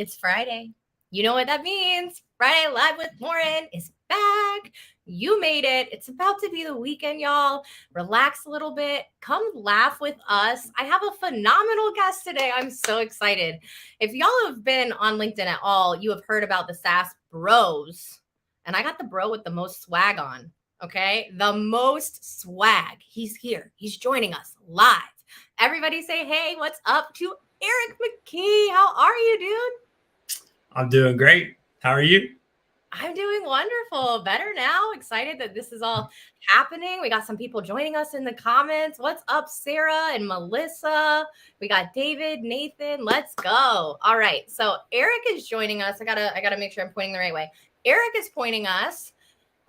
It's Friday. You know what that means. Friday Live with Lauren is back. You made it. It's about to be the weekend, y'all. Relax a little bit. Come laugh with us. I have a phenomenal guest today. I'm so excited. If y'all have been on LinkedIn at all, you have heard about the SaaSBros. And I got the bro with the most swag on. Okay. The most swag. He's here. He's joining us live. Everybody say, hey, what's up to Eric McKee? How are you, dude? I'm doing great. How are you? I'm doing wonderful. Better now. Excited that this is all happening. We got some people joining us in the comments. What's up, Sarah and Melissa? We got David, Nathan. Let's go. All right. So Eric is joining us. I gotta make sure I'm pointing the right way. Eric is pointing us.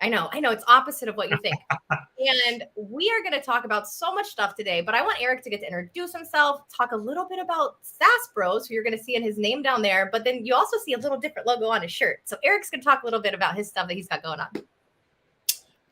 I know it's opposite of what you think. And we are going to talk about so much stuff today, but I want Eric to get to introduce himself, talk a little bit about SaaSBros, who you're going to see in his name down there, but then you also see a little different logo on his shirt. So Eric's going to talk a little bit about his stuff that he's got going on.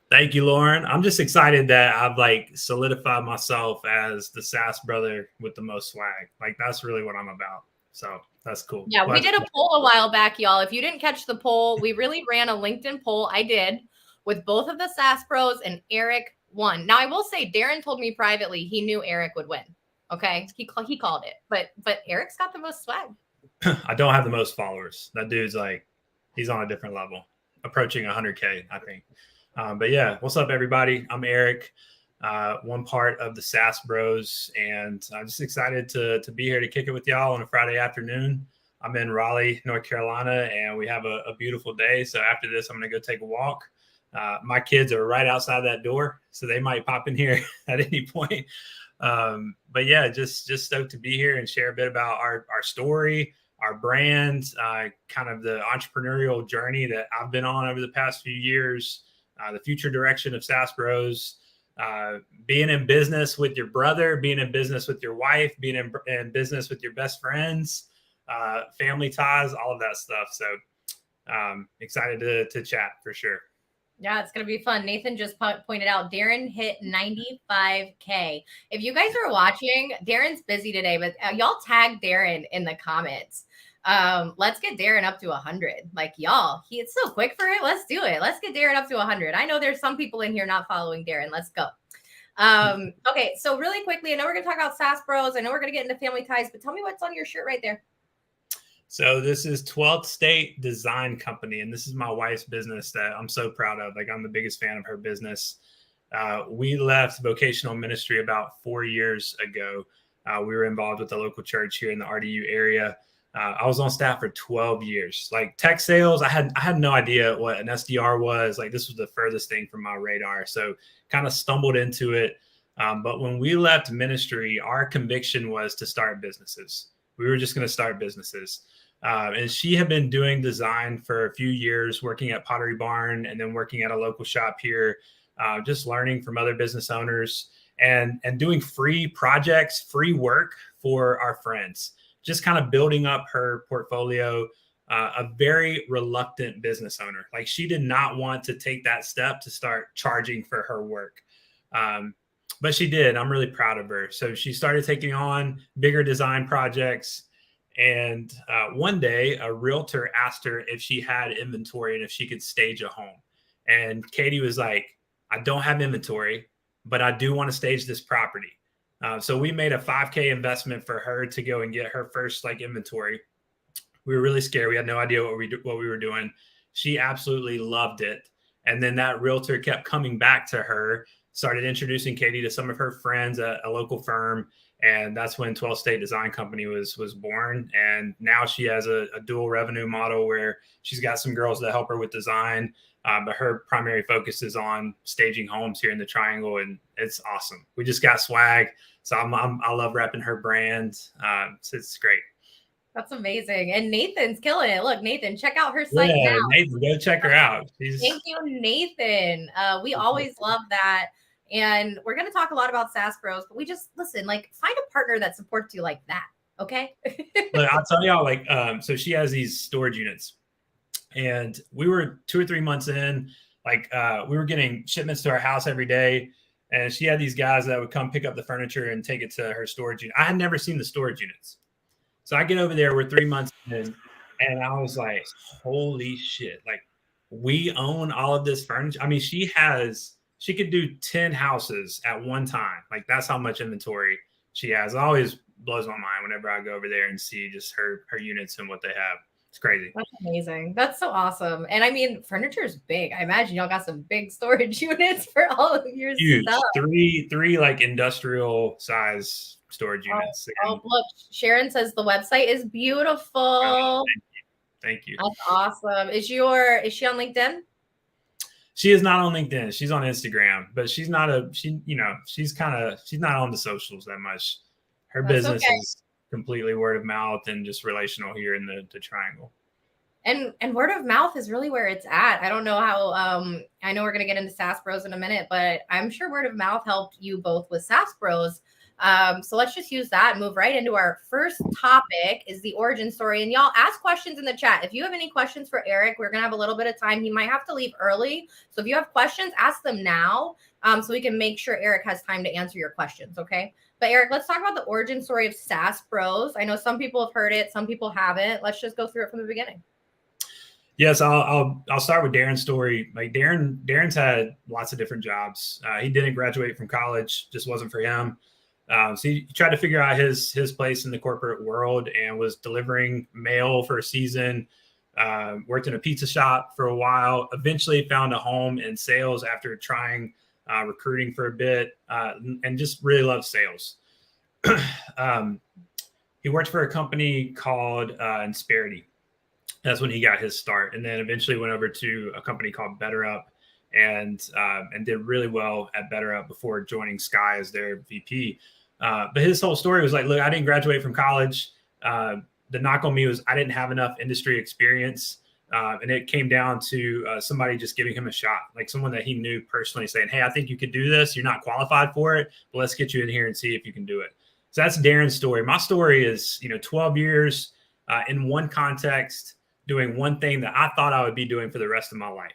Thank you, Lauren. I'm just excited that I've solidified myself as the SaaS brother with the most swag. That's really what I'm about. So that's cool. Yeah, we did a poll a while back, y'all. If you didn't catch the poll, we really ran a LinkedIn poll. I did. With both of the SaaSBros, and Eric won. Now, I will say Darren told me privately he knew Eric would win. Okay, he called it, but Eric's got the most swag. I don't have the most followers. That dude's he's on a different level, approaching 100K, I think. But yeah, what's up, everybody? I'm Eric, one part of the SaaSBros, and I'm just excited to be here to kick it with y'all on a Friday afternoon. I'm in Raleigh, North Carolina, and we have a beautiful day. So after this, I'm going to go take a walk. My kids are right outside that door, so they might pop in here at any point. But yeah, just stoked to be here and share a bit about our story, our brand, kind of the entrepreneurial journey that I've been on over the past few years, the future direction of SaaSBros, being in business with your brother, being in business with your wife, being in business with your best friends, family ties, all of that stuff. So excited to chat for sure. Yeah, it's going to be fun. Nathan just pointed out Darren hit 95K. If you guys are watching, Darren's busy today, but y'all tag Darren in the comments. Let's get Darren up to 100. Y'all, it's so quick for it. Let's do it. Let's get Darren up to 100. I know there's some people in here not following Darren. Let's go. Okay, so really quickly, I know we're going to talk about SaaSBros. I know we're going to get into family ties, but tell me what's on your shirt right there. So this is 12th State Design Company, and this is my wife's business that I'm so proud of. I'm the biggest fan of her business. We left vocational ministry about 4 years ago. We were involved with the local church here in the RDU area. I was on staff for 12 years. Tech sales, I had no idea what an SDR was. This was the furthest thing from my radar. So kind of stumbled into it. But when we left ministry, our conviction was to start businesses. We were just going to start businesses. And she had been doing design for a few years, working at Pottery Barn and then working at a local shop here, just learning from other business owners and doing free projects, free work for our friends, just kind of building up her portfolio. A very reluctant business owner. She did not want to take that step to start charging for her work. But she did. I'm really proud of her. So she started taking on bigger design projects. And one day, a realtor asked her if she had inventory and if she could stage a home. And Katie was like, I don't have inventory, but I do want to stage this property. So we made a $5K investment for her to go and get her first inventory. We were really scared. We had no idea what we were doing. She absolutely loved it. And then that realtor kept coming back to her, started introducing Katie to some of her friends at a local firm. And that's when 12th State Design Company was born. And now she has a dual revenue model where she's got some girls that help her with design. But her primary focus is on staging homes here in the Triangle. And it's awesome. We just got swag. So I love repping her brand. So it's great. That's amazing. And Nathan's killing it. Look, Nathan, check out her site now. Nathan, go check her out. Thank you, Nathan. We always love that. And we're going to talk a lot about SaaSBros, but we just listen, find a partner that supports you like that. Okay. Look, I'll tell y'all, so she has these storage units and we were 2 or 3 months in, we were getting shipments to our house every day. And she had these guys that would come pick up the furniture and take it to her storage unit. I had never seen the storage units. So I get over there, we're 3 months in, And I was like, holy shit. Like, we own all of this furniture. I mean, she could do 10 houses at one time. Like, that's how much inventory she has. It always blows my mind whenever I go over there and see just her units and what they have. It's crazy. That's amazing. That's so awesome. And I mean, furniture is big. I imagine y'all got some big storage units for all of your Huge. stuff. Three like industrial size storage units. Look, Sharon says the website is beautiful. Thank you. That's awesome. Is she on LinkedIn? She is not on LinkedIn. She's on Instagram, but she's not she's not on the socials that much. Her business is completely word of mouth and just relational here in the triangle. And word of mouth is really where it's at. I don't know how, I know we're going to get into SaaSBros in a minute, but I'm sure word of mouth helped you both with SaaSBros. So let's just use that and move right into our first topic is the origin story. And y'all ask questions in the chat. If you have any questions for Eric, we're going to have a little bit of time. He might have to leave early. So if you have questions, ask them now so we can make sure Eric has time to answer your questions. Okay. But Eric, let's talk about the origin story of SaaSBros. I know some people have heard it. Some people haven't. Let's just go through it from the beginning. Yes, I'll start with Darren's story. Like Darren's had lots of different jobs. He didn't graduate from college, just wasn't for him. So he tried to figure out his place in the corporate world and was delivering mail for a season. Worked in a pizza shop for a while. Eventually found a home in sales after trying recruiting for a bit, and just really loved sales. He worked for a company called Insperity. That's when he got his start, and then eventually went over to a company called BetterUp and did really well at BetterUp before joining Sky as their VP. But his whole story was like, look, I didn't graduate from college. The knock on me was I didn't have enough industry experience. And it came down to somebody just giving him a shot, like someone that he knew personally saying, hey, I think you could do this. You're not qualified for it, but let's get you in here and see if you can do it. So that's Darren's story. My story is, 12 years in one context, doing one thing that I thought I would be doing for the rest of my life.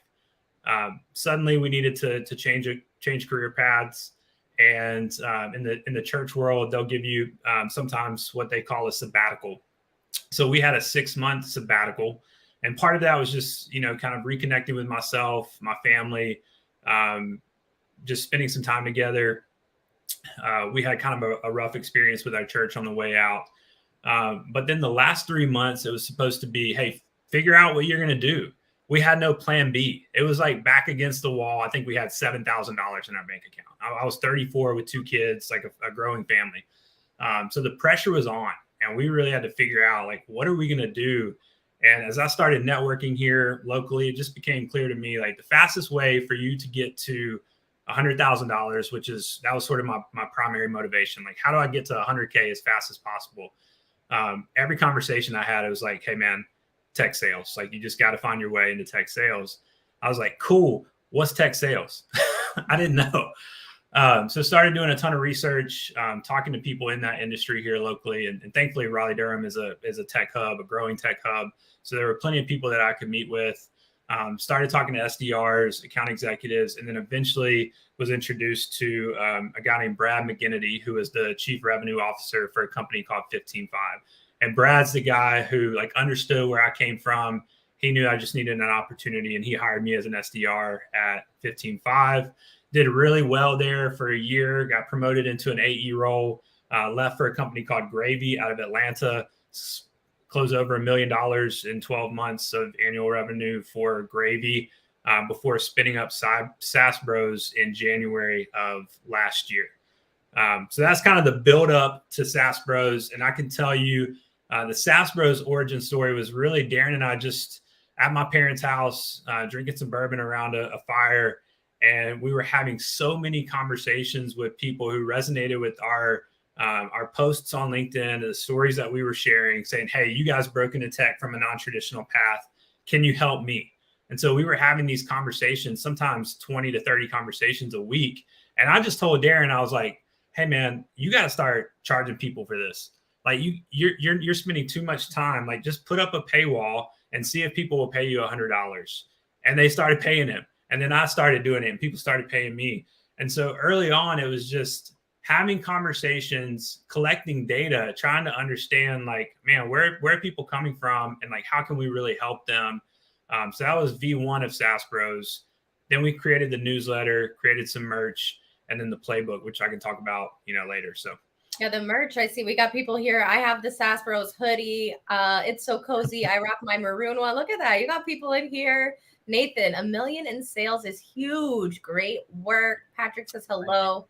Suddenly we needed to change career paths. And in the church world, they'll give you sometimes what they call a sabbatical. So we had a 6-month sabbatical. And part of that was just, kind of reconnecting with myself, my family, just spending some time together. We had kind of a rough experience with our church on the way out. But then the last 3 months, it was supposed to be, hey, figure out what you're going to do. We had no plan B. It was like back against the wall. I think we had $7,000 in our bank account. I was 34 with 2 kids, like a growing family. So the pressure was on, and we really had to figure out, like, what are we going to do? And as I started networking here locally, it just became clear to me, like, the fastest way for you to get to $100,000, that was sort of my primary motivation. Like, how do I get to 100K as fast as possible? Every conversation I had, it was like, hey, man, tech sales. Like, you just got to find your way into tech sales. I was like, cool. What's tech sales? I didn't know. So started doing a ton of research, talking to people in that industry here locally. And thankfully, Raleigh-Durham is a tech hub, a growing tech hub. So there were plenty of people that I could meet with. Started talking to SDRs, account executives, and then eventually was introduced to a guy named Brad McGinnity, who is the chief revenue officer for a company called 15Five. And Brad's the guy who, like, understood where I came from. He knew I just needed an opportunity, and he hired me as an SDR at 15Five. Did really well there for a year, got promoted into an AE role, left for a company called Gravy out of Atlanta, closed over $1 million in 12 months of annual revenue for Gravy before spinning up SaaSBros in January of last year. So that's kind of the build up to SaaSBros. And I can tell you the SaaSBros origin story was really Darren and I just at my parents' house, drinking some bourbon around a fire. And we were having so many conversations with people who resonated with our posts on LinkedIn, the stories that we were sharing, saying, hey, you guys broke into tech from a non-traditional path. Can you help me? And so we were having these conversations, sometimes 20 to 30 conversations a week. And I just told Darren, I was like, hey, man, you got to start charging people for this. Like, you're spending too much time. Like, just put up a paywall and see if people will pay you $100. And they started paying him. And then I started doing it and people started paying me. And so early on, it was just, having conversations, collecting data, trying to understand like, man, where are people coming from, and like how can we really help them. So that was V1 of SaaSBros. Then we created the newsletter, created some merch, and then the playbook, which I can talk about, later. So yeah, the merch, I see we got people here. I have the SaaSBros hoodie. It's so cozy. I rock my maroon one. Look at that. You got people in here. Nathan, 1 million in sales is huge. Great work. Patrick says hello.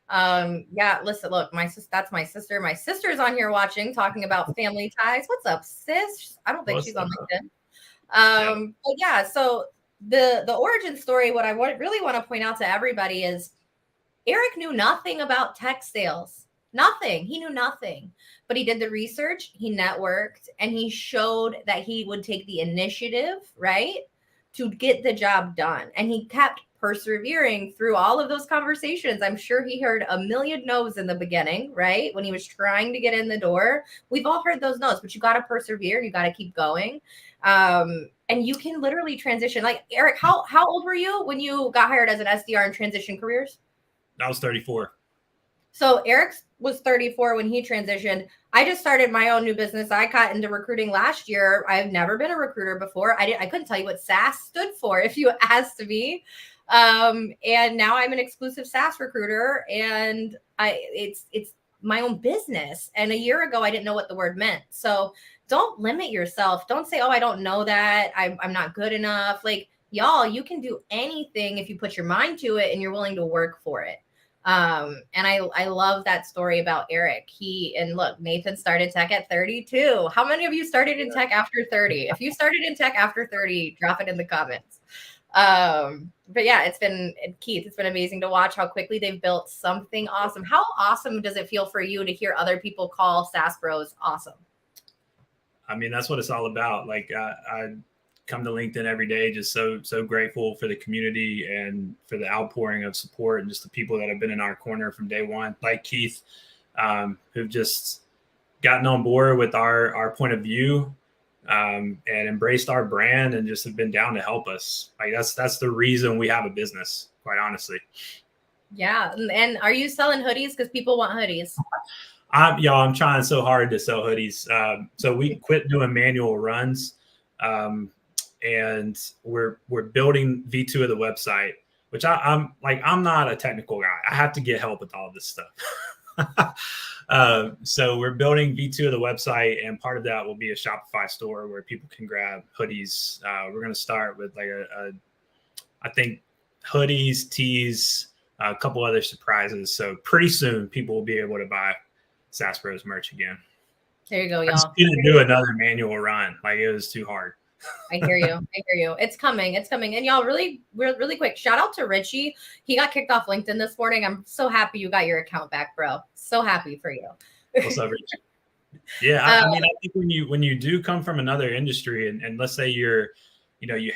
Yeah, listen, look, that's my sister. My sister's on here watching, talking about family ties. What's up, sis? I don't think she's on LinkedIn. But yeah, so the origin story, what I really want to point out to everybody is Eric knew nothing about tech sales. Nothing. He knew nothing. But he did the research, he networked, and he showed that he would take the initiative, right, to get the job done. And he kept persevering through all of those conversations. I'm sure he heard a million no's in the beginning, right? When he was trying to get in the door. We've all heard those no's, but you got to persevere. You got to keep going. And you can literally transition. Like, Eric, how old were you when you got hired as an SDR and transition careers? I was 34. So Eric was 34 when he transitioned. I just started my own new business. I got into recruiting last year. I've never been a recruiter before. I couldn't tell you what SaaS stood for if you asked me. And now I'm an exclusive SaaS recruiter, and it's my own business. And a year ago, I didn't know what the word meant. So don't limit yourself. Don't say, oh, I don't know that. I'm not good enough. Like, y'all, you can do anything if you put your mind to it and you're willing to work for it. And I love that story about Eric. And look, Nathan started tech at 32. How many of you started in tech after 30? If you started in tech after 30, drop it in the comments. But yeah, Keith, it's been amazing to watch how quickly they've built something awesome. How awesome does it feel for you to hear other people call SaaSBros awesome? I mean, that's what it's all about. Like, I come to LinkedIn every day, just so grateful for the community and for the outpouring of support and just the people that have been in our corner from day one, like Keith, who've just gotten on board with our point of view, and embraced our brand and just have been down to help us. Like, that's the reason we have a business, quite honestly. Yeah. And are you selling hoodies? Because people want hoodies. I'm trying so hard to sell hoodies. So we quit doing manual runs. And we're building V2 of the website, which I'm not a technical guy. I have to get help with all this stuff. So we're building V2 of the website, and part of that will be a Shopify store where people can grab hoodies. We're going to start with like I think hoodies, tees, a couple other surprises. So pretty soon people will be able to buy SaaSBros merch again. There you go, y'all. I just didn't do another manual run. Like, it was too hard. I hear you. It's coming. And y'all, really quick, shout out to Richie. He got kicked off LinkedIn this morning. I'm so happy you got your account back, bro. So happy for you. What's up, Richie? Yeah, I mean, I think when you do come from another industry, and let's say you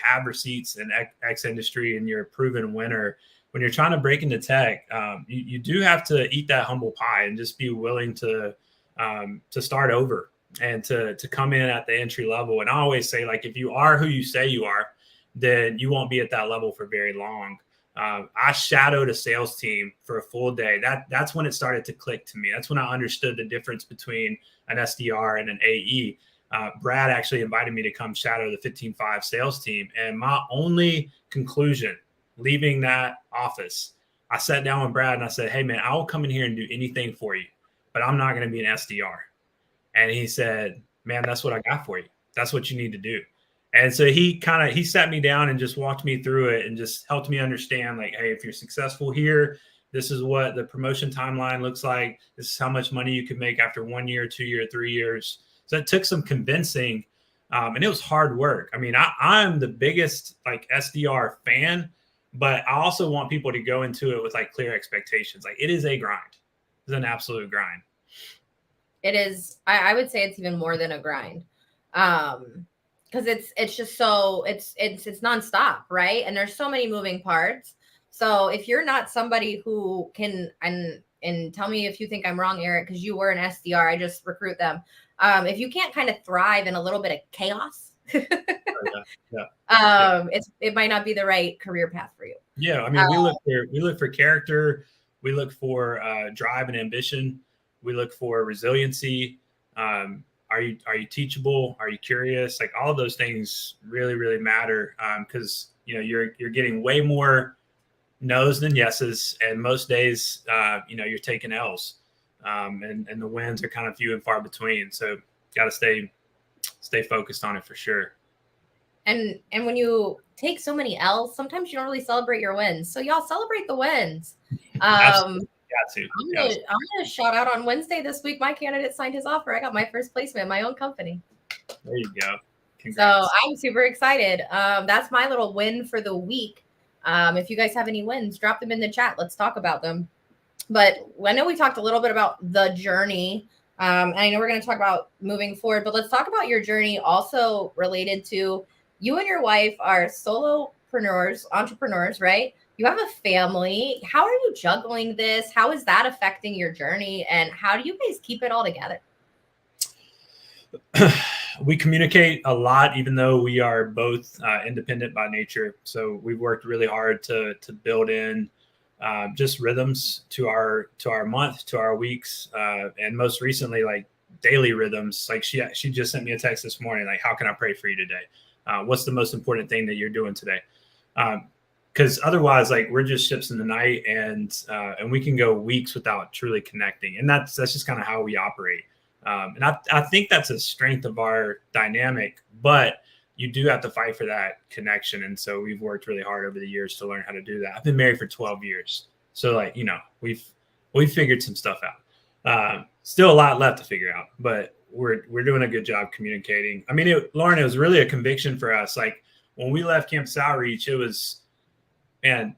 have receipts in X industry and you're a proven winner, when you're trying to break into tech, you do have to eat that humble pie and just be willing to start over and to come in at the entry level. And I always say, like, if you are who you say you are, then you won't be at that level for very long. I shadowed a sales team for a full day. That's when it started to click to me. That's when I understood the difference between an SDR and an AE. Brad actually invited me to come shadow the 15.5 sales team. And my only conclusion leaving that office, I sat down with Brad and I said, hey, man, I'll come in here and do anything for you, but I'm not going to be an SDR. And he said, man, that's what I got for you. That's what you need to do. And so he sat me down and just walked me through it and just helped me understand, like, hey, if you're successful here, this is what the promotion timeline looks like. This is how much money you can make after 1 year, 2 year, 3 years. So it took some convincing, and it was hard work. I mean, I'm the biggest like SDR fan, but I also want people to go into it with like clear expectations. Like, it is a grind. It's an absolute grind. It is. I would say it's even more than a grind. Because it's just so it's nonstop, right? And there's so many moving parts. So if you're not somebody who can, and tell me if you think I'm wrong, Eric, because you were an SDR, I just recruit them. If you can't kind of thrive in a little bit of chaos, it might not be the right career path for you. Yeah, I mean, we look for character. We look for drive and ambition. We look for resiliency. Are you teachable? Are you curious? Like all of those things really, really matter because you're getting way more no's than yeses, and most days you're taking L's, and the wins are kind of few and far between. So got to stay focused on it for sure. And when you take so many L's, sometimes you don't really celebrate your wins. So y'all celebrate the wins. Absolutely. I'm gonna shout out on Wednesday this week. My candidate signed his offer. I got my first placement in my own company. There you go. Congrats. So I'm super excited. That's my little win for the week. If you guys have any wins, drop them in the chat. Let's talk about them. But I know we talked a little bit about the journey. And I know we're going to talk about moving forward, but let's talk about your journey also related to you and your wife are solopreneurs, entrepreneurs, right? You have a family. How are you juggling this? How is that affecting your journey? And how do you guys keep it all together? We communicate a lot, even though we are both independent by nature. So we've worked really hard to build in just rhythms to our month, to our weeks, and most recently, like daily rhythms. Like she just sent me a text this morning, like, how can I pray for you today? What's the most important thing that you're doing today? Because otherwise, like we're just ships in the night, and we can go weeks without truly connecting, and that's just kind of how we operate. And I think that's a strength of our dynamic, but you do have to fight for that connection. And so we've worked really hard over the years to learn how to do that. I've been married for 12 years. So like, we've figured some stuff out. Still a lot left to figure out, but we're doing a good job communicating. I mean, Lauren, it was really a conviction for us. Like when we left Campus Outreach, it was, man,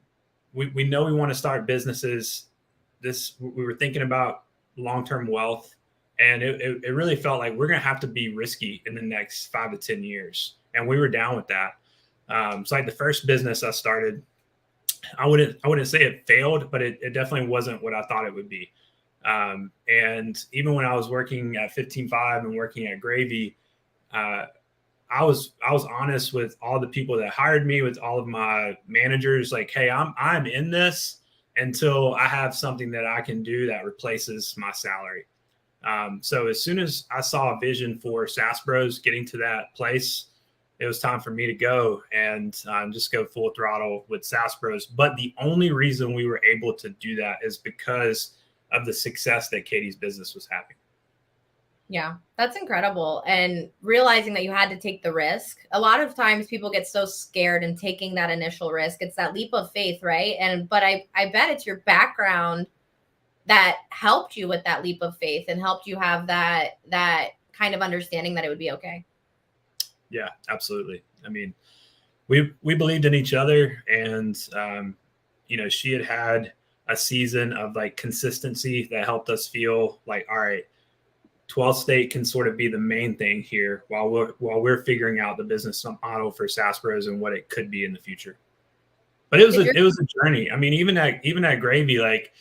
we know we want to start businesses. We were thinking about long-term wealth. And it really felt like we're going to have to be risky in the next 5 to 10 years. And we were down with that. So like the first business I started, I wouldn't say it failed, but it definitely wasn't what I thought it would be. And even when I was working at 15.5 and working at Gravy, I was honest with all the people that hired me, with all of my managers, like, hey, I'm in this until I have something that I can do that replaces my salary. So as soon as I saw a vision for SaaSBros getting to that place, it was time for me to go and just go full throttle with SaaSBros. But the only reason we were able to do that is because of the success that Katie's business was having. Yeah, that's incredible. And realizing that you had to take the risk. A lot of times people get so scared in taking that initial risk. It's that leap of faith, right? But I bet it's your background that helped you with that leap of faith and helped you have that kind of understanding that it would be okay. Yeah, absolutely. I mean, we believed in each other, and she had a season of like consistency that helped us feel like, all right, 12th state can sort of be the main thing here while we're figuring out the business model for SaaSBros and what it could be in the future. But it was a journey. I mean, even at Gravy, like,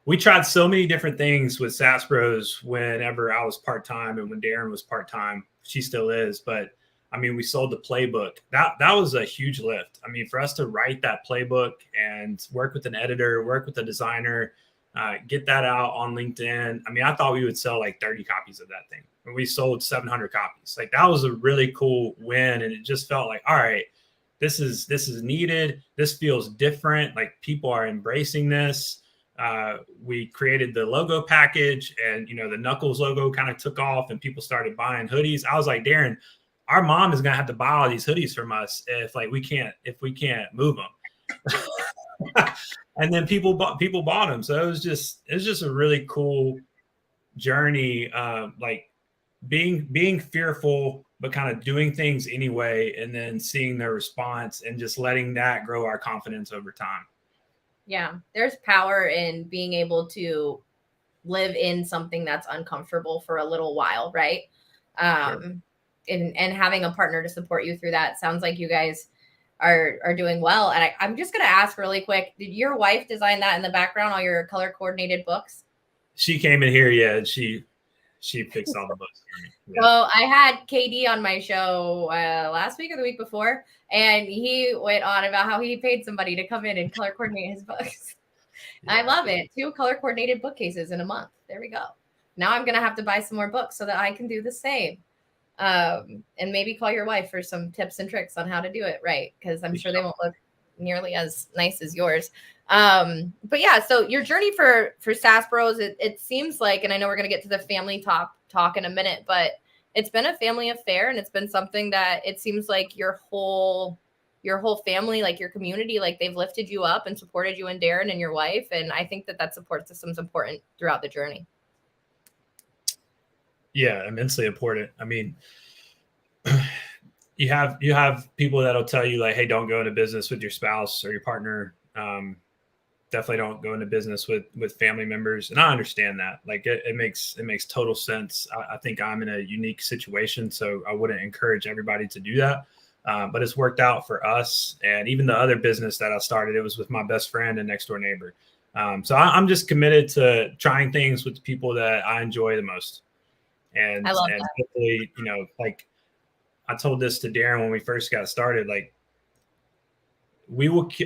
we tried so many different things with SaaSBros whenever I was part-time and when Darren was part-time. She still is. But, I mean, we sold the playbook. That was a huge lift. I mean, for us to write that playbook and work with an editor, work with a designer, get that out on LinkedIn. I mean, I thought we would sell like 30 copies of that thing. And we sold 700 copies. Like, that was a really cool win. And it just felt like, all right, this is needed. This feels different. Like, people are embracing this. We created the logo package, and the Knuckles logo kind of took off and people started buying hoodies. I was like, Darren, our mom is going to have to buy all these hoodies from us if we can't move them. And then people bought them. So it was just a really cool journey. Like being fearful, but kind of doing things anyway, and then seeing their response and just letting that grow our confidence over time. Yeah, there's power in being able to live in something that's uncomfortable for a little while, right? Sure. And having a partner to support you through that. Sounds like you guys are doing well. And I'm just going to ask really quick, did your wife design that in the background, all your color coordinated books? She came in here, yeah, and she fixed all the books for me. Yeah. Well, I had KD on my show last week or the week before, and he went on about how he paid somebody to come in and color coordinate his books. I Yeah. love it. 2 color coordinated bookcases in a month. There we go. Now I'm gonna have to buy some more books so that I can do the same. And maybe call your wife for some tips and tricks on how to do it right, because I'm sure they won't look nearly as nice as yours. But yeah, so your journey for SaaSBros, it seems like, and I know we're gonna get to the family talk in a minute, but it's been a family affair, and it's been something that it seems like your whole family, like your community, like they've lifted you up and supported you and Darren and your wife, and I think that support system is important throughout the journey. Yeah, immensely important. I mean, you have people that'll tell you like, hey, don't go into business with your spouse or your partner. Definitely don't go into business with family members, and I understand that. Like it makes total sense. I think I'm in a unique situation, so I wouldn't encourage everybody to do that. But it's worked out for us, and even the other business that I started, it was with my best friend and next door neighbor. So I'm just committed to trying things with the people that I enjoy the most, I love and that. hopefully, like I told this to Darren when we first got started, like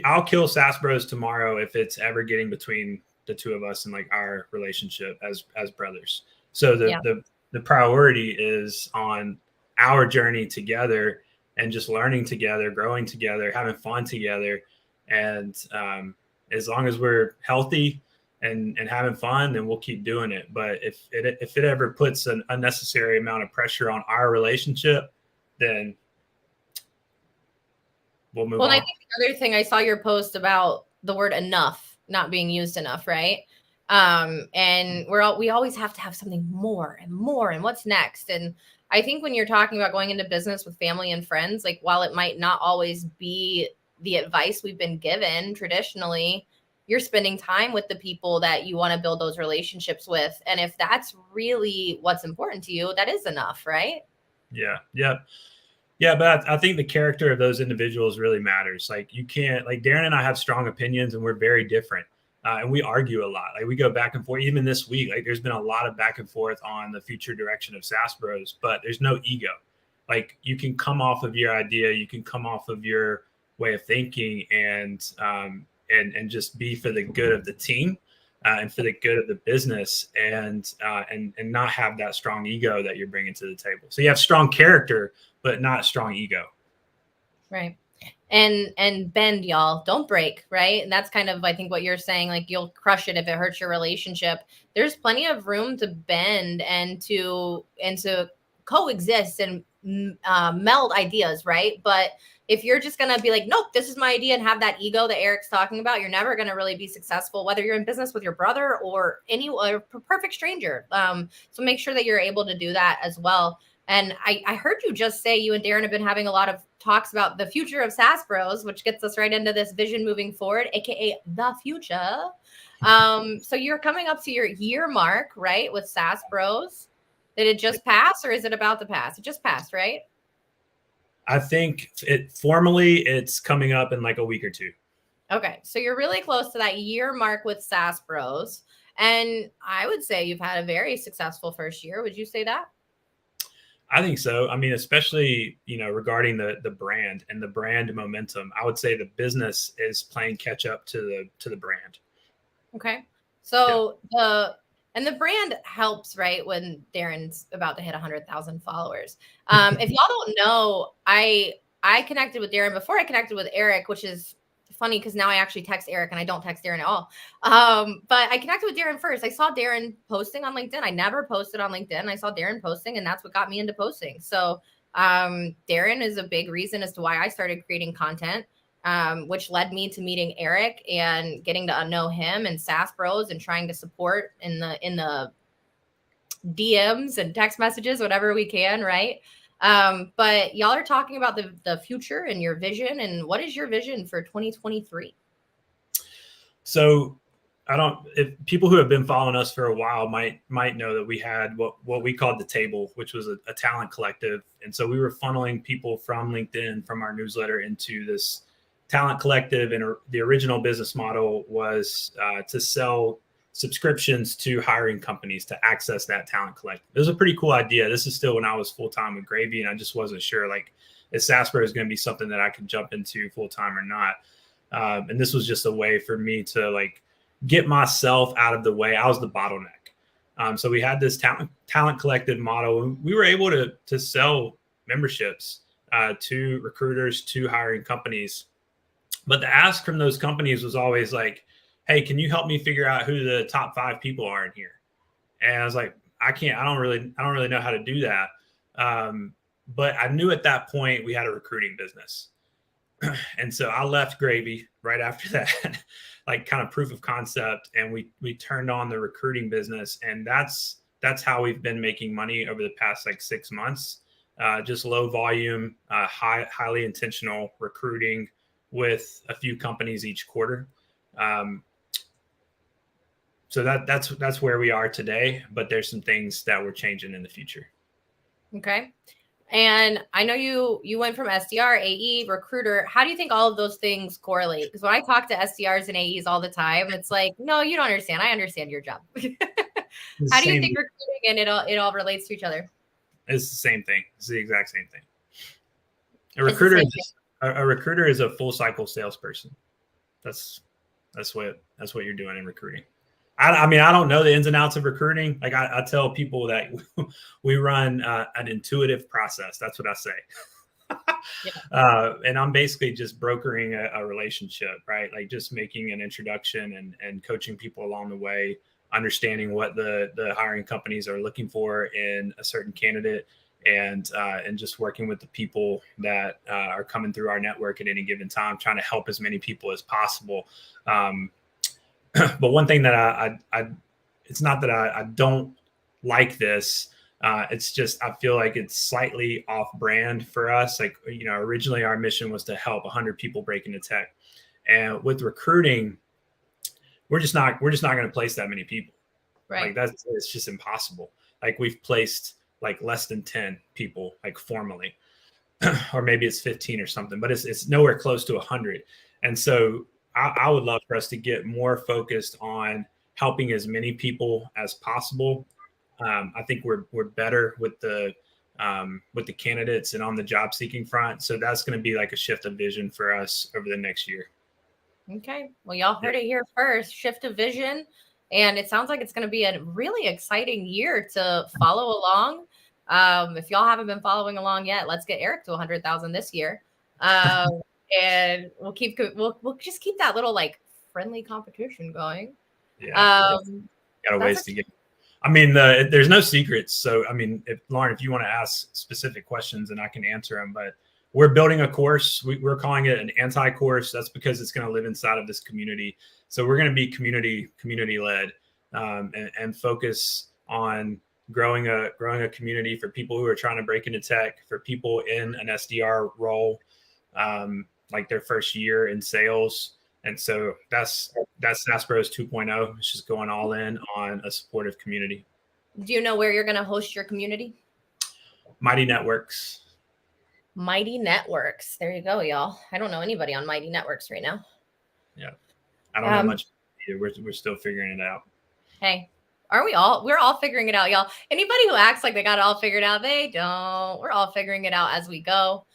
I'll kill SaaSBros tomorrow if it's ever getting between the two of us and like our relationship as brothers. So Yeah. the priority is on our journey together and just learning together, growing together, having fun together. And as long as we're healthy and having fun, then we'll keep doing it. But if it ever puts an unnecessary amount of pressure on our relationship, then we'll move Well, and I on. think the other thing, I saw your post about the word enough not being used enough, right? And we always have to have something more and more, and what's next. And I think when you're talking about going into business with family and friends, like while it might not always be the advice we've been given traditionally, you're spending time with the people that you want to build those relationships with. And if that's really what's important to you, that is enough, right? Yeah. Yeah. Yeah, but I think the character of those individuals really matters. Like you can't, like Darren and I have strong opinions and we're very different. And we argue a lot. Like we go back and forth. Even this week, like there's been a lot of back and forth on the future direction of SaaSBros, but there's no ego. Like you can come off of your idea, you can come off of your way of thinking, and just be for the good of the team. And for the good of the business, and not have that strong ego that you're bringing to the table. So you have strong character, but not strong ego. Right. And bend, y'all, don't break, right? And that's kind of, I think, what you're saying, like you'll crush it if it hurts your relationship. There's plenty of room to bend and to coexist and meld ideas, right? But if you're just gonna be like, nope, this is my idea, and have that ego that Eric's talking about, you're never gonna really be successful, whether you're in business with your brother or any perfect stranger. So make sure that you're able to do that as well. And I heard you just say you and Darren have been having a lot of talks about the future of SaaSBros, which gets us right into this vision moving forward, aka the future. So you're coming up to your year mark, right, with SaaSBros. Did it just pass, or is it about to pass? It just passed, right? I think it's coming up in like a week or two. Okay, so you're really close to that year mark with SaaSBros, and I would say you've had a very successful first year. Would you say that? I think so. I mean, especially regarding the brand and the brand momentum, I would say the business is playing catch up to the brand. Okay. Yeah. So the brand helps, right, when Darren's about to hit 100,000 followers. If y'all don't know, I connected with Darren before I connected with Eric, which is funny because now I actually text Eric and I don't text Darren at all. But I connected with Darren first. I saw Darren posting on LinkedIn. I never posted on LinkedIn. I saw Darren posting, and that's what got me into posting. So Darren is a big reason as to why I started creating content. Which led me to meeting Eric and getting to know him and SaaSBros and trying to support in the DMs and text messages, whatever we can, right? But y'all are talking about the future and your vision. And what is your vision for 2023? So I don't. If people who have been following us for a while might know that we had what we called the table, which was a talent collective, and so we were funneling people from LinkedIn, from our newsletter, into this talent collective. And the original business model was to sell subscriptions to hiring companies to access that talent collective. It was a pretty cool idea. This is still when I was full time with Gravy, and I just wasn't sure like is SaaSBros going to be something that I could jump into full time or not. And this was just a way for me to like get myself out of the way. I was the bottleneck. So we had this talent collected model, and we were able to sell memberships to recruiters, to hiring companies. But the ask from those companies was always like, "Hey, can you help me figure out who the top 5 people are in here?" And I was like, "I can't. I don't really know how to do that." But I knew at that point we had a recruiting business. And so I left Gravy right after that, like kind of proof of concept, and we turned on the recruiting business, and that's how we've been making money over the past like 6 months. Just low volume, highly intentional recruiting with a few companies each quarter. So that's where we are today, but there's some things that we're changing in the future. Okay. And I know you went from SDR, AE, recruiter. How do you think all of those things correlate? Because when I talk to SDRs and AEs all the time, it's like, no, you don't understand. I understand your job. How do you think recruiting and it all relates to each other? It's the same thing. It's the exact same thing. A recruiter is a full cycle salesperson. That's what you're doing in recruiting. I mean, I don't know the ins and outs of recruiting. Like I tell people that we run an intuitive process. That's what I say. And I'm basically just brokering a relationship, right? Like just making an introduction and coaching people along the way, understanding what the hiring companies are looking for in a certain candidate, and just working with the people that are coming through our network at any given time, trying to help as many people as possible. But one thing that I it's not that I don't like this. It's just, I feel like it's slightly off brand for us. Like, originally our mission was to help 100 people break into tech. And with recruiting, we're just not going to place that many people. Right. Like it's just impossible. Like we've placed like less than 10 people, like formally, or maybe it's 15 or something, but it's nowhere close to 100. And so I would love for us to get more focused on helping as many people as possible. I think we're better with the candidates and on the job seeking front. So that's going to be like a shift of vision for us over the next year. Okay. Well, y'all heard it here first, shift of vision. And it sounds like it's going to be a really exciting year to follow along. If y'all haven't been following along yet, let's get Eric to 100,000 this year. And we'll just keep that little like friendly competition going. Yeah. Got a ways to get. I mean, there's no secrets. So, I mean, Lauren, if you want to ask specific questions, and I can answer them, but we're building a course. We're calling it an anti-course. That's because it's going to live inside of this community. So we're going to be community led, and focus on growing a community for people who are trying to break into tech, for people in an SDR role, like their first year in sales. And so that's SaaSBros 2.0. It's just going all in on a supportive community. Do you know where you're going to host your community? Mighty Networks. Mighty Networks. There you go, y'all. I don't know anybody on Mighty Networks right now. Yeah. I don't know much. We're still figuring it out. Hey, aren't we all? We're all figuring it out, y'all. Anybody who acts like they got it all figured out, they don't. We're all figuring it out as we go.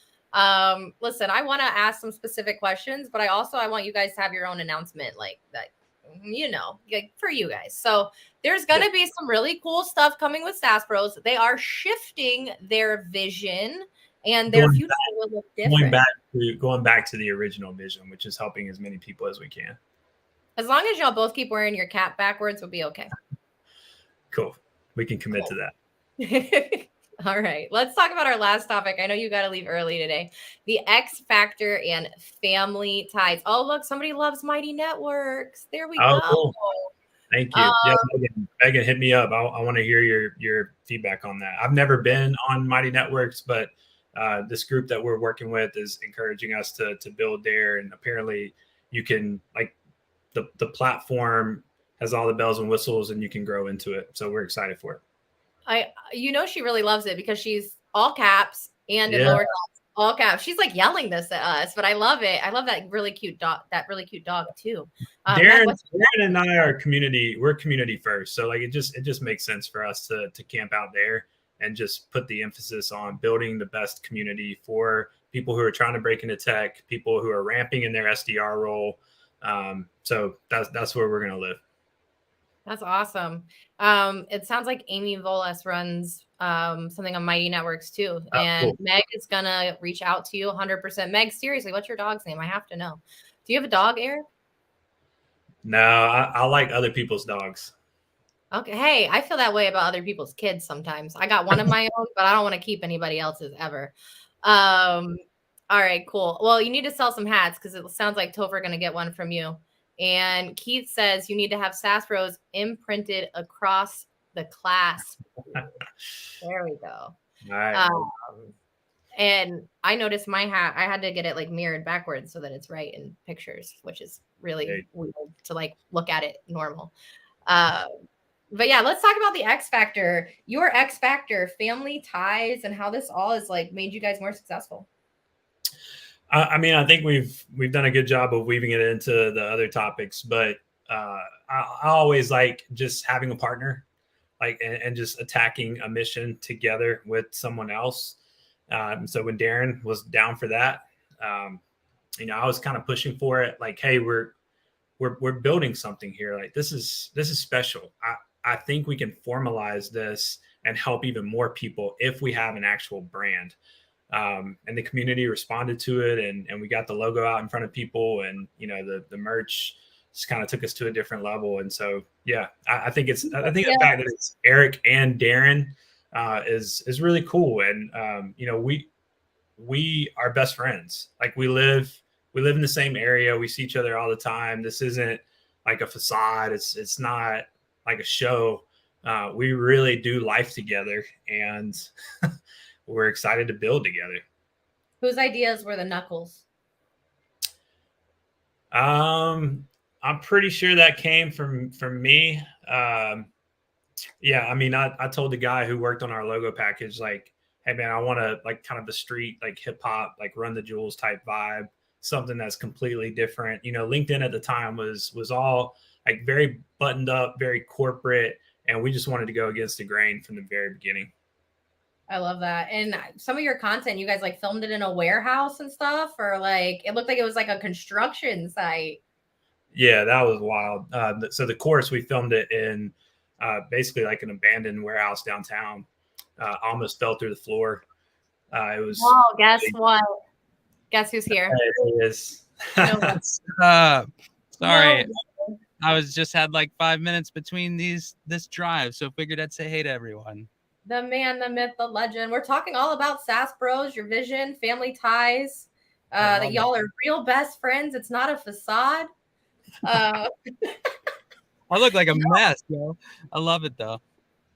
Listen, I want to ask some specific questions, but I want you guys to have your own announcement, like that, like for you guys. So there's going to be some really cool stuff coming with SaaSBros. They are shifting their vision, and their future will look different. Going back to the original vision, which is helping as many people as we can. As long as y'all both keep wearing your cap backwards, we'll be okay. Cool. We can commit to that. All right, let's talk about our last topic. I know you got to leave early today. The X Factor and family ties. Oh, look, somebody loves Mighty Networks. There we go. Cool. Thank you. Megan, hit me up. I want to hear your feedback on that. I've never been on Mighty Networks, but this group that we're working with is encouraging us to build there. And apparently you can, like, the platform has all the bells and whistles, and you can grow into it. So we're excited for it. She really loves it because she's all caps and in lower caps, all caps. She's like yelling this at us, but I love it. I love that really cute dog. That really cute dog too. Darren and I are community. We're community first, so like it just makes sense for us to camp out there and just put the emphasis on building the best community for people who are trying to break into tech, people who are ramping in their SDR role, So that's where we're gonna live. That's awesome. It sounds like Amy Volas runs something on Mighty Networks too. Oh, And cool. Meg is gonna reach out to you 100%. Meg, seriously, what's your dog's name? I have to know. Do you have a dog, Eric? No, I like other people's dogs. Okay. Hey, I feel that way about other people's kids sometimes. I got one of my own, but I don't want to keep anybody else's ever. All right, cool. Well, you need to sell some hats because it sounds like Topher going to get one from you. And Keith says you need to have SaaSBros imprinted across the class. There we go. All right. Um, and I noticed my hat, I had to get it like mirrored backwards so that it's right in pictures, which is really weird to like look at it normal. But yeah, let's talk about the X Factor. Your X Factor, family ties, and how this all is like made you guys more successful. I mean, I think we've done a good job of weaving it into the other topics, but I always like just having a partner, like and just attacking a mission together with someone else. So when Darren was down for that, I was kind of pushing for it. Like, hey, we're building something here. Like this is special. I think we can formalize this and help even more people if we have an actual brand. And the community responded to it, and we got the logo out in front of people, and the merch just kind of took us to a different level. And so yeah, I think the fact that it's Eric and Darren is really cool. And we are best friends. Like we live in the same area. We see each other all the time. This isn't like a facade. It's not like a show. We really do life together, and we're excited to build together. Whose ideas were the knuckles? I'm pretty sure that came from me. Yeah, I mean, I told the guy who worked on our logo package, like, hey man, I want to like kind of the street, like hip hop, like Run the Jewels type vibe, something that's completely different. LinkedIn at the time was all like very buttoned up, very corporate, and we just wanted to go against the grain from the very beginning. I love that. And some of your content, you guys like filmed it in a warehouse and stuff, or like it looked like it was like a construction site. Yeah, that was wild. So the course, we filmed it in basically like an abandoned warehouse downtown. Almost fell through the floor. It was. Oh, guess what? Guess who's here? It is. Sorry. No. I was just had like 5 minutes between this drive, so figured I'd say hey to everyone. The man, the myth, the legend. We're talking all about SaaSBros, your vision, family ties, that y'all are real best friends. It's not a facade. I look like a mess, yo. I love it though.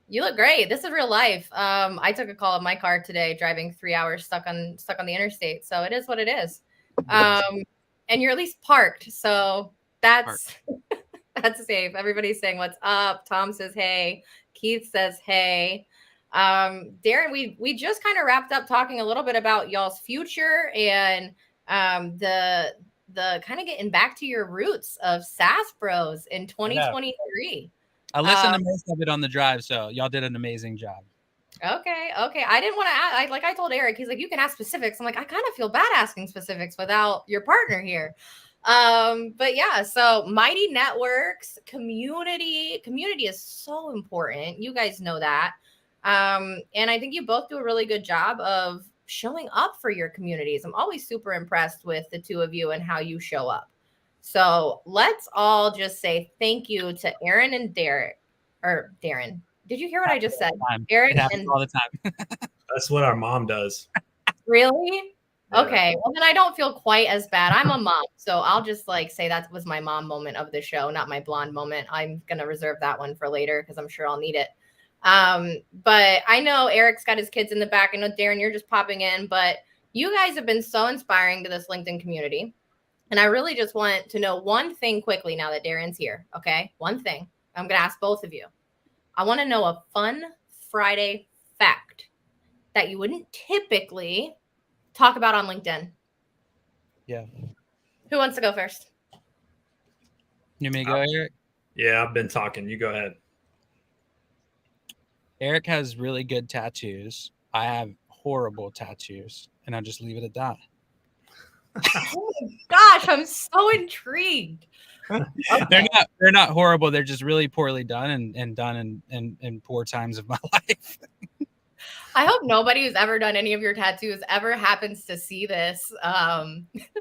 You look great. This is real life. I took a call in my car today, driving 3 hours stuck on the interstate. So it is what it is. And you're at least parked. So that's that's safe. Everybody's saying what's up. Tom says hey. Keith says hey. Darren, we just kind of wrapped up talking a little bit about y'all's future and the kind of getting back to your roots of SaaSBros in 2023. Yeah. I listened to most of it on the drive, so y'all did an amazing job. Okay. I didn't want to ask. Like I told Eric, he's like, you can ask specifics. I'm like, I kind of feel bad asking specifics without your partner here. But yeah, so Mighty Networks, community is so important. You guys know that. And I think you both do a really good job of showing up for your communities. I'm always super impressed with the two of you and how you show up. So let's all just say thank you to Aaron and Derek, or Darren. Did you hear what I just said? Aaron and all the time. That's what our mom does. Really? Yeah. Okay. Well, then I don't feel quite as bad. I'm a mom, so I'll just like say that was my mom moment of the show, not my blonde moment. I'm going to reserve that one for later because I'm sure I'll need it. But I know Eric's got his kids in the back. I know Darren, you're just popping in, but you guys have been so inspiring to this LinkedIn community. And I really just want to know one thing quickly now that Darren's here. Okay. One thing I'm going to ask both of you. I want to know a fun Friday fact that you wouldn't typically talk about on LinkedIn. Yeah. Who wants to go first? You may go, Eric? Yeah, I've been talking. You go ahead. Eric has really good tattoos. I have horrible tattoos, and I'll just leave it at that. Oh my gosh, I'm so intrigued. Okay. They're not horrible. They're just really poorly done and done in poor times of my life. I hope nobody who's ever done any of your tattoos ever happens to see this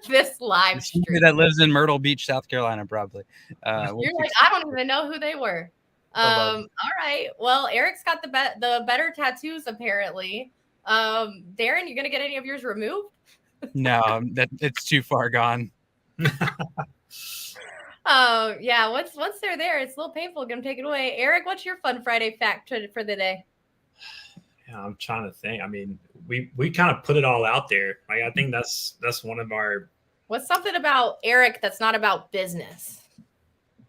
this live stream. That lives in Myrtle Beach, South Carolina, probably. You're like, I don't even know who they were. All right. Well, Eric's got the better tattoos apparently. Darren, you gonna get any of yours removed? No, that it's too far gone. Oh yeah. Once they're there, it's a little painful. Gonna take it away. Eric, what's your fun Friday fact for the day? Yeah, I'm trying to think. I mean, we kind of put it all out there. Like, I think that's one of our. What's something about Eric that's not about business?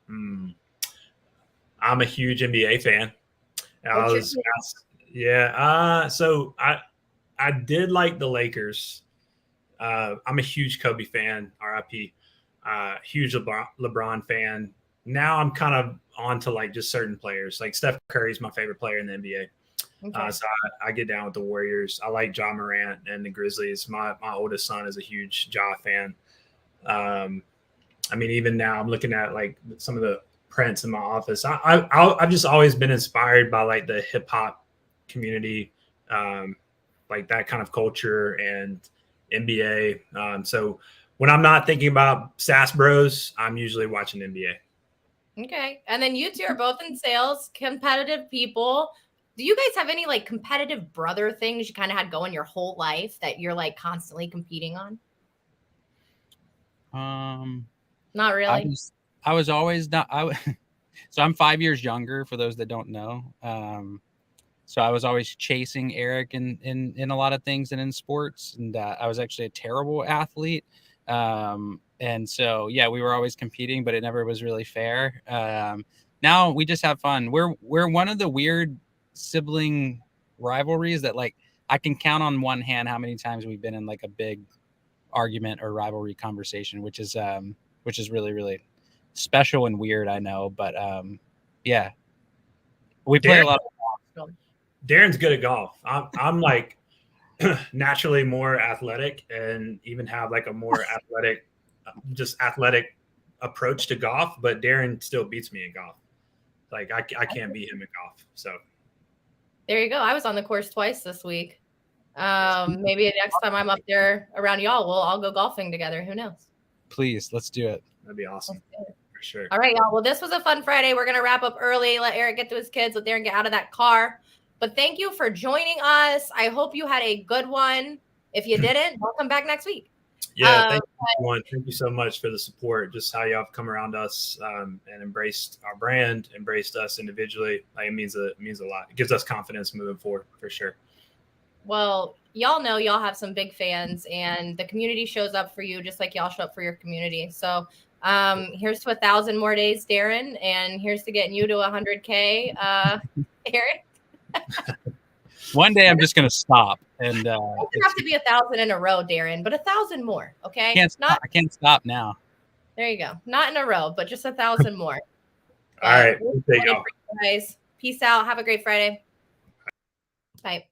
I'm a huge NBA fan. So I did like the Lakers. I'm a huge Kobe fan. RIP. Huge LeBron fan. Now I'm kind of on to like just certain players. Like Steph Curry's my favorite player in the NBA. Okay. So I get down with the Warriors. I like Ja Morant and the Grizzlies. My oldest son is a huge Ja fan. I mean, even now I'm looking at like some of the prints in my office. I've just always been inspired by like the hip hop community, like that kind of culture and NBA. So when I'm not thinking about SaaSBros, I'm usually watching NBA. Okay. And then you two are both in sales, competitive people. Do you guys have any like competitive brother things you kind of had going your whole life that you're like constantly competing on? Not really. I was always not. So I'm 5 years younger. For those that don't know, so I was always chasing Eric in a lot of things and in sports, and I was actually a terrible athlete. And so yeah, we were always competing, but it never was really fair. Now we just have fun. We're one of the weird sibling rivalries that like I can count on one hand how many times we've been in like a big argument or rivalry conversation, which is really, really special and weird, I know. But yeah, we play a lot of. Darren's good at golf. I'm like naturally more athletic and even have like a more athletic approach to golf, but Darren still beats me in golf. Like I can't beat him in golf. So there you go. I was on the course twice this week. Maybe next time I'm up there around y'all, we'll all go golfing together. Who knows? Please, let's do it. That'd be awesome. For sure. All right, y'all. Well, this was a fun Friday. We're going to wrap up early. Let Eric get to his kids. Let Darren get out of that car. But thank you for joining us. I hope you had a good one. If you didn't, we'll come back next week. Yeah, thank you, everyone. Thank you so much for the support. Just how y'all have come around us and embraced our brand, embraced us individually. Like, it means a lot. It gives us confidence moving forward, for sure. Well, y'all know y'all have some big fans, and the community shows up for you just like y'all show up for your community. So here's to 1,000 more days, Darren, and here's to getting you to 100K, Eric. One day I'm just going to stop. And it doesn't have to be 1,000 in a row, Darren, but 1,000 more. Okay. I can't stop now. There you go. Not in a row, but just 1,000 more. All right. Guys, peace out. Have a great Friday. Bye.